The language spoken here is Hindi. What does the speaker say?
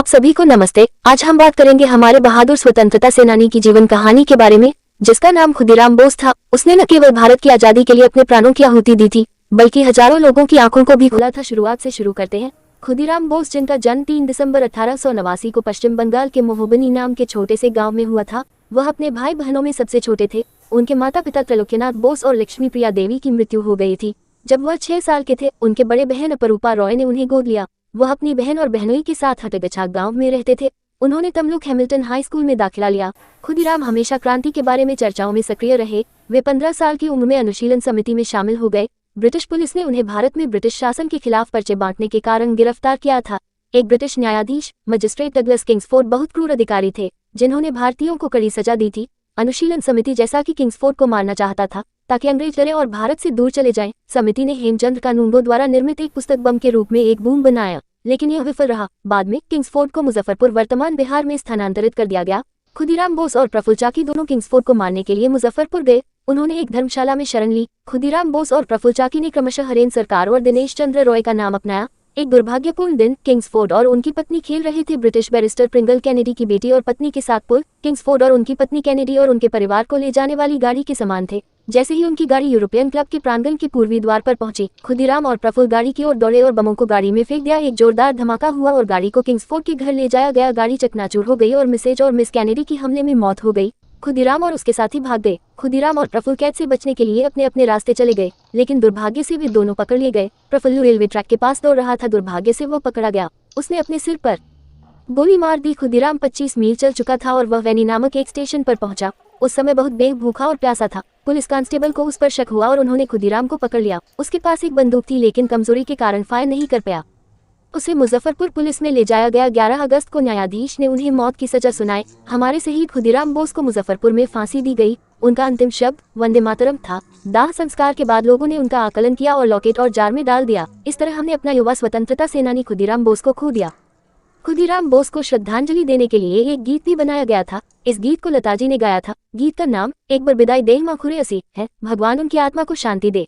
आप सभी को नमस्ते। आज हम बात करेंगे हमारे बहादुर स्वतंत्रता सेनानी की जीवन कहानी के बारे में, जिसका नाम खुदीराम बोस था। उसने न केवल भारत की आजादी के लिए अपने प्राणों की आहुति दी थी, बल्कि हजारों लोगों की आंखों को भी खुला था। शुरुआत से शुरू करते हैं। खुदीराम बोस, जिनका जन्म 3 दिसंबर 1889 को पश्चिम बंगाल के मोहबनी नाम के छोटे से गाँव में हुआ था। वह अपने भाई बहनों में सबसे छोटे थे। उनके माता पिता त्रैलोक्यनाथ बोस और लक्ष्मी प्रिया देवी की मृत्यु हो गई थी जब वह 6 साल के थे। उनके बड़े बहन अपरूपा रॉय ने उन्हें गोद लिया। वह अपनी बहन और बहनोई के साथ हटगछा गांव में रहते थे। उन्होंने तमलुक हैमिल्टन हाई स्कूल में दाखिला लिया। खुदीराम हमेशा क्रांति के बारे में चर्चाओं में सक्रिय रहे। वे 15 साल की उम्र में अनुशीलन समिति में शामिल हो गए। ब्रिटिश पुलिस ने उन्हें भारत में ब्रिटिश शासन के खिलाफ पर्चे बांटने के कारण गिरफ्तार किया था। एक ब्रिटिश न्यायाधीश मजिस्ट्रेट डगलस किंग्सफोर्ड बहुत क्रूर अधिकारी थे, जिन्होंने भारतीयों को कड़ी सजा दी थी। अनुशीलन समिति जैसा कि किंग्सफोर्ड को मारना चाहता था ताकि अंग्रेज डरे और भारत से दूर चले जाएं। समिति ने हेमचंद्र कानूनगो द्वारा निर्मित एक पुस्तक बम के रूप में एक बूम बनाया, लेकिन यह विफल रहा। बाद में किंग्सफोर्ड को मुजफ्फरपुर वर्तमान बिहार में स्थानांतरित कर दिया गया। खुदीराम बोस और प्रफुल्ल चाकी दोनों किंग्सफोर्ड को मारने के लिए मुजफ्फरपुर गए। उन्होंने एक धर्मशाला में शरण ली। खुदीराम बोस और प्रफुल्ल चाकी ने क्रमशः हरेंद्र सरकार और दिनेश चंद्र रॉय का नाम अपनाया। एक दुर्भाग्यपूर्ण दिन। किंग्सफोर्ड और उनकी पत्नी खेल रहे थे ब्रिटिश बैरिस्टर प्रिंगल कैनेडी की बेटी और पत्नी के साथ पुल। किंग्सफोर्ड और उनकी पत्नी कैनेडी और उनके परिवार को ले जाने वाली गाड़ी के समान थे। जैसे ही उनकी गाड़ी यूरोपियन क्लब के प्रांगण के पूर्वी द्वार पर पहुंची, खुदीराम और प्रफुल्ल गाड़ी की ओर दौड़े और बमों को गाड़ी में फेंक दिया। एक जोरदार धमाका हुआ और गाड़ी को किंग्सफोर्ड के घर ले जाया गया। गाड़ी चकनाचूर हो गई और मिसेज और मिस कैनेडी की हमले में मौत हो गई। खुदीराम और उसके साथी भाग गए। खुदीराम और प्रफुल्ल कैद से बचने के लिए अपने अपने रास्ते चले गए, लेकिन दुर्भाग्य से वे दोनों पकड़ लिए गए। प्रफुल्ल रेलवे ट्रैक के पास दौड़ रहा था। दुर्भाग्य से वो पकड़ा गया। उसने अपने सिर पर गोली मार दी। खुदीराम 25 मील चल चुका था और वह वैनी नामक एक स्टेशन पर पहुंचा। उस समय बहुत भूखा और प्यासा था। पुलिस कांस्टेबल को उस पर शक हुआ और उन्होंने खुदीराम को पकड़ लिया। उसके पास एक बंदूक थी, लेकिन कमजोरी के कारण फायर नहीं कर पाया। उसे मुजफ्फरपुर पुलिस में ले जाया गया। 11 अगस्त को न्यायाधीश ने उन्हें मौत की सजा सुनाई। हमारे शहीद खुदीराम बोस को मुजफ्फरपुर में फांसी दी गई। उनका अंतिम शब्द वंदे मातरम था। दाह संस्कार के बाद लोगों ने उनका आकलन किया और लॉकेट और जार में डाल दिया। इस तरह हमने अपना युवा स्वतंत्रता सेनानी खुदीराम बोस को खो दिया। खुदीराम बोस को श्रद्धांजलि देने के लिए एक गीत भी बनाया गया था। इस गीत को लताजी ने गाया था। गीत का नाम एक बार विदाई दे माखुरे असी है। भगवान उनकी आत्मा को शांति दे।